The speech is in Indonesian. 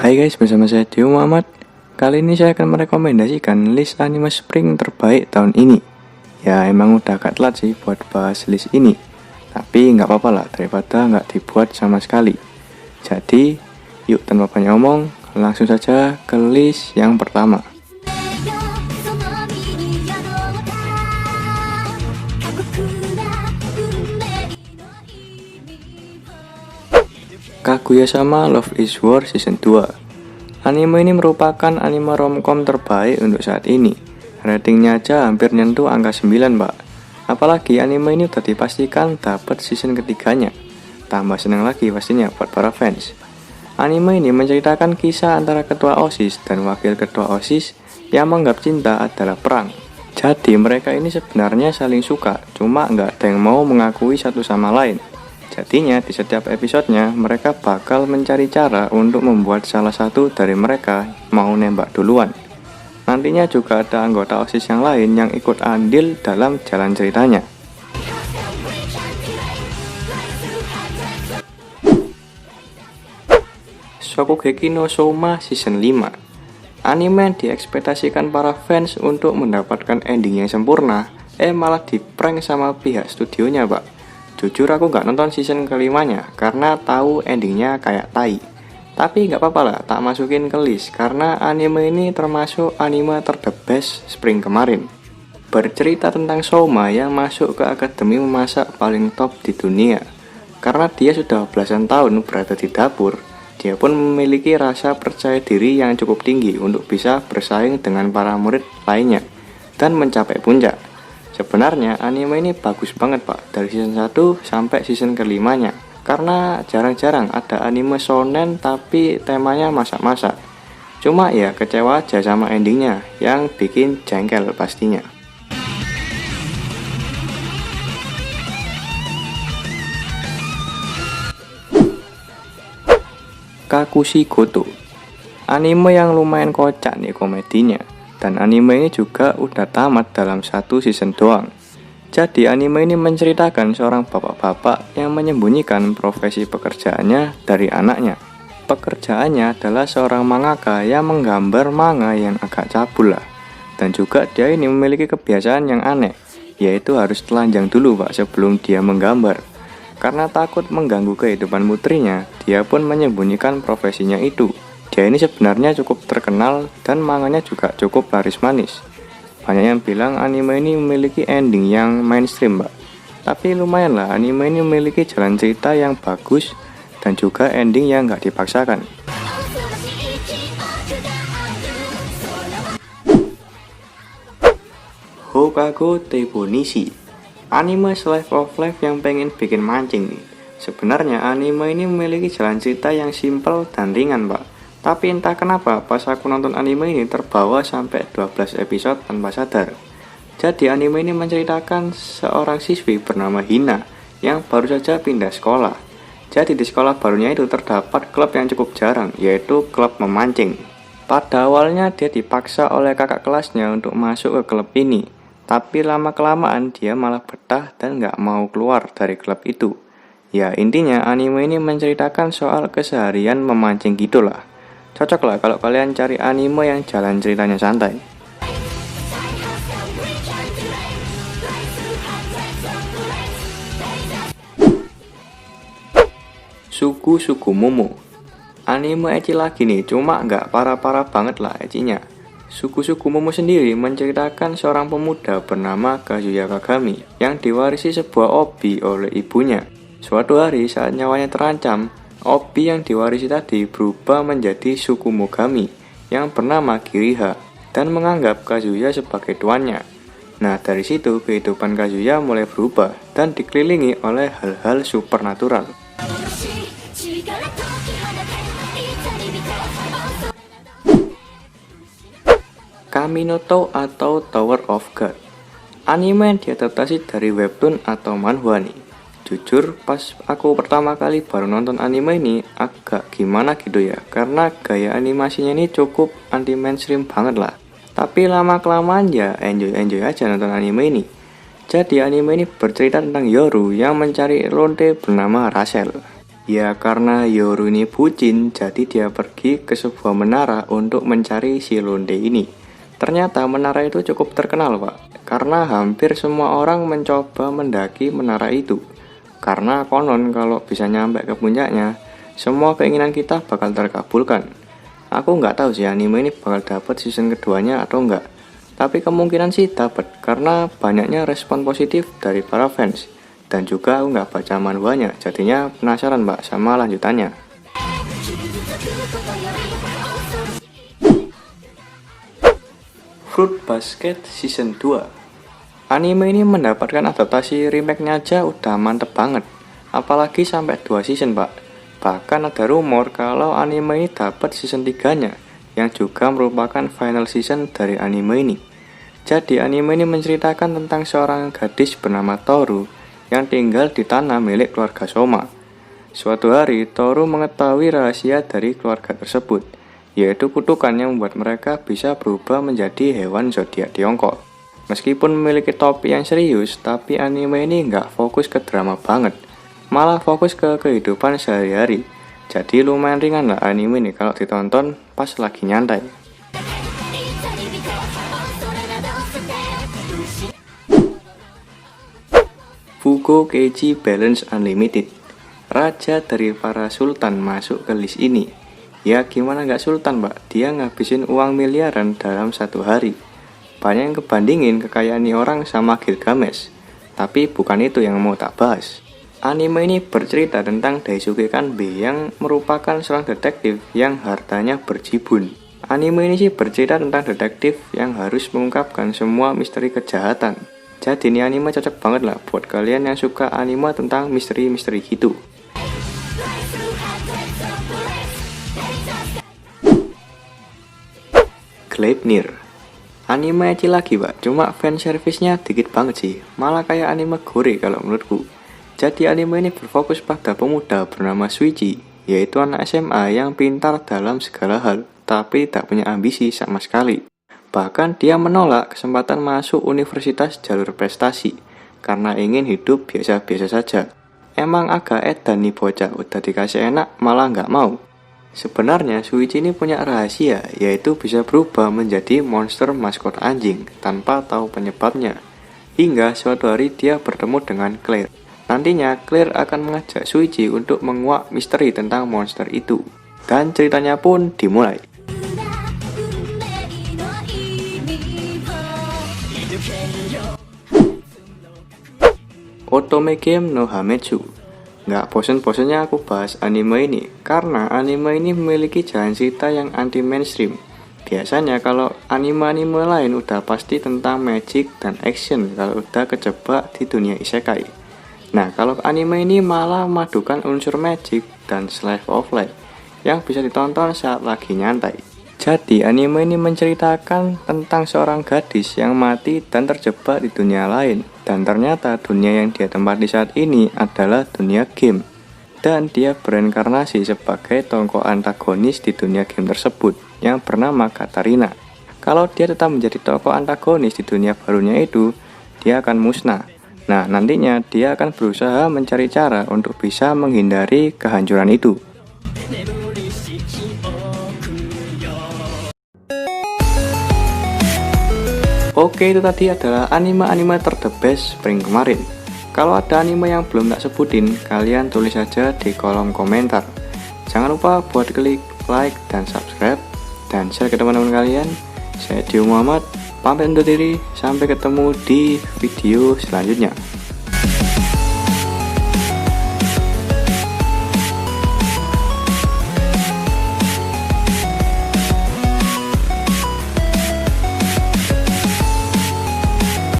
Hai guys, bersama saya Dio Muhammad. Kali ini saya akan merekomendasikan list anime Spring terbaik tahun ini. Ya emang udah agak telat sih buat bahas list ini, tapi nggak apa-apa lah daripada nggak dibuat sama sekali. Jadi yuk tanpa banyak omong, langsung saja ke list yang pertama. Kaguya-sama Love is War Season 2. Anime ini merupakan anime romcom terbaik untuk saat ini. Ratingnya aja hampir nyentuh angka 9, Pak. Apalagi anime ini udah dipastikan dapat season ketiganya. Tambah senang lagi pastinya buat para fans. Anime ini menceritakan kisah antara ketua OSIS dan wakil ketua OSIS yang menganggap cinta adalah perang. Jadi mereka ini sebenarnya saling suka, cuma nggak ada yang mau mengakui satu sama lain. Jadinya di setiap episodenya mereka bakal mencari cara untuk membuat salah satu dari mereka mau nembak duluan. Nantinya juga ada anggota OSIS yang lain yang ikut andil dalam jalan ceritanya. Shokugeki no Soma Season 5. Anime yang diekspektasikan para fans untuk mendapatkan ending yang sempurna, malah diprank sama pihak studionya, Pak. Jujur aku nggak nonton season kelimanya karena tahu endingnya kayak tai. Tapi nggak apa-apa lah, tak masukin ke list karena anime ini termasuk anime terdebes spring kemarin. Bercerita tentang Soma yang masuk ke akademi memasak paling top di dunia. Karena dia sudah belasan tahun berada di dapur, dia pun memiliki rasa percaya diri yang cukup tinggi untuk bisa bersaing dengan para murid lainnya dan mencapai puncak. Sebenarnya anime ini bagus banget, Pak, dari season 1 sampai season kelimanya. Karena jarang-jarang ada anime shonen tapi temanya masak-masak. Cuma ya kecewa aja sama endingnya yang bikin jengkel pastinya. Kakushi Goto. Anime yang lumayan kocak nih komedinya. Dan anime ini juga udah tamat dalam satu season doang. Jadi anime ini menceritakan seorang bapak-bapak yang menyembunyikan profesi pekerjaannya dari anaknya. Pekerjaannya adalah seorang mangaka yang menggambar manga yang agak cabul lah. Dan juga dia ini memiliki kebiasaan yang aneh, yaitu harus telanjang dulu, Pak, sebelum dia menggambar. Karena takut mengganggu kehidupan putrinya, dia pun menyembunyikan profesinya itu. Dia ini sebenarnya cukup terkenal dan manganya juga cukup laris manis. Banyak yang bilang anime ini memiliki ending yang mainstream, Mbak. Tapi lumayan lah, anime ini memiliki jalan cerita yang bagus dan juga ending yang nggak dipaksakan. Hokago Teibonishi. Anime slice of life yang pengen bikin mancing nih. Sebenarnya anime ini memiliki jalan cerita yang simpel dan ringan, Pak. Tapi entah kenapa pas aku nonton anime ini terbawa sampai 12 episode tanpa sadar. Jadi anime ini menceritakan seorang siswi bernama Hina yang baru saja pindah sekolah. Jadi di sekolah barunya itu terdapat klub yang cukup jarang, yaitu klub memancing. Pada awalnya dia dipaksa oleh kakak kelasnya untuk masuk ke klub ini. Tapi lama-kelamaan dia malah betah dan gak mau keluar dari klub itu. Ya intinya anime ini menceritakan soal keseharian memancing gitulah. Cocok lah kalau kalian cari anime yang jalan ceritanya santai. Suku Momo. Anime ecchi lagi nih, cuma nggak parah-parah banget lah ecchinya. Suku Momo sendiri menceritakan seorang pemuda bernama Kazuya Kagami yang diwarisi sebuah obi oleh ibunya. Suatu hari saat nyawanya terancam, obi yang diwarisi tadi berubah menjadi suku Mogami yang bernama Kiriha dan menganggap Kazuya sebagai tuannya. Nah dari situ kehidupan Kazuya mulai berubah dan dikelilingi oleh hal-hal supernatural. Kaminoto atau Tower of God. Anime yang diadaptasi dari webtoon atau manhwa nih. Jujur, pas aku pertama kali baru nonton anime ini agak gimana gitu ya, karena gaya animasinya ini cukup anti mainstream banget lah. Tapi lama-kelamaan ya enjoy aja nonton anime ini. Jadi anime ini bercerita tentang Yoru yang mencari lonte bernama Rachel. Ya karena Yoru ini bucin, jadi dia pergi ke sebuah menara untuk mencari si Londe ini. Ternyata menara itu cukup terkenal Pak, karena hampir semua orang mencoba mendaki menara itu. Karena konon kalau bisa nyampe ke puncaknya, semua keinginan kita bakal terkabulkan. Aku nggak tahu sih anime ini bakal dapat season keduanya atau enggak. Tapi kemungkinan sih dapat, karena banyaknya respon positif dari para fans. Dan juga aku nggak baca manhwanya, jadinya penasaran Mbak sama lanjutannya. Fruit Basket Season 2. Anime ini mendapatkan adaptasi remake-nya aja udah mantep banget. Apalagi sampai 2 season Pak. Bahkan ada rumor kalau anime ini dapat season 3-nya, yang juga merupakan final season dari anime ini. Jadi anime ini menceritakan tentang seorang gadis bernama Toru yang tinggal di tanah milik keluarga Soma. Suatu hari, Toru mengetahui rahasia dari keluarga tersebut, yaitu kutukan yang membuat mereka bisa berubah menjadi hewan zodiak Tiongkok. Meskipun memiliki topi yang serius, tapi anime ini nggak fokus ke drama banget, malah fokus ke kehidupan sehari-hari. Jadi lumayan ringan lah anime ini kalau ditonton pas lagi nyantai. Fugo Keiji Balance Unlimited. Raja dari para sultan masuk ke list ini. Ya gimana nggak sultan Pak, dia ngabisin uang miliaran dalam 1 hari. Banyak yang kebandingin kekayaan ini orang sama Gilgamesh. Tapi bukan itu yang mau tak bahas. Anime ini bercerita tentang Daisuke Kanbei yang merupakan seorang detektif yang hartanya berjibun. Anime ini sih bercerita tentang detektif yang harus mengungkapkan semua misteri kejahatan. Jadi ini anime cocok banget lah buat kalian yang suka anime tentang misteri-misteri gitu. Gleipnir. Anime ecchi lagi Pak, cuma fan service-nya dikit banget sih. Malah kayak anime gore kalau menurutku. Jadi anime ini berfokus pada pemuda bernama Shuichi, yaitu anak SMA yang pintar dalam segala hal, tapi tak punya ambisi sama sekali. Bahkan dia menolak kesempatan masuk universitas jalur prestasi, karena ingin hidup biasa-biasa saja. Emang agak edan nih bocah, udah dikasih enak malah nggak mau. Sebenarnya Shuichi ini punya rahasia, yaitu bisa berubah menjadi monster maskot anjing, tanpa tahu penyebabnya. Hingga suatu hari dia bertemu dengan Claire. Nantinya Claire akan mengajak Shuichi untuk menguak misteri tentang monster itu. Dan ceritanya pun dimulai. Otome Game no Hametsu. Nggak bosen-bosennya aku bahas anime ini, karena anime ini memiliki jalan cerita yang anti mainstream. Biasanya kalau anime-anime lain udah pasti tentang magic dan action kalau udah kejebak di dunia isekai. Nah kalau anime ini malah memadukan unsur magic dan slice of life yang bisa ditonton saat lagi nyantai. Jadi anime ini menceritakan tentang seorang gadis yang mati dan terjebak di dunia lain. Dan ternyata dunia yang dia tempati saat ini adalah dunia game. Dan dia bereinkarnasi sebagai tokoh antagonis di dunia game tersebut yang bernama Katarina. Kalau dia tetap menjadi tokoh antagonis di dunia barunya itu, dia akan musnah. Nah nantinya dia akan berusaha mencari cara untuk bisa menghindari kehancuran itu. Oke, itu tadi adalah anime-anime ter-the best spring kemarin. Kalau ada anime yang belum tak sebutin, kalian tulis saja di kolom komentar. Jangan lupa buat klik like dan subscribe, dan share ke teman-teman kalian. Saya Dio Muhammad, pamit undur diri, sampai ketemu di video selanjutnya.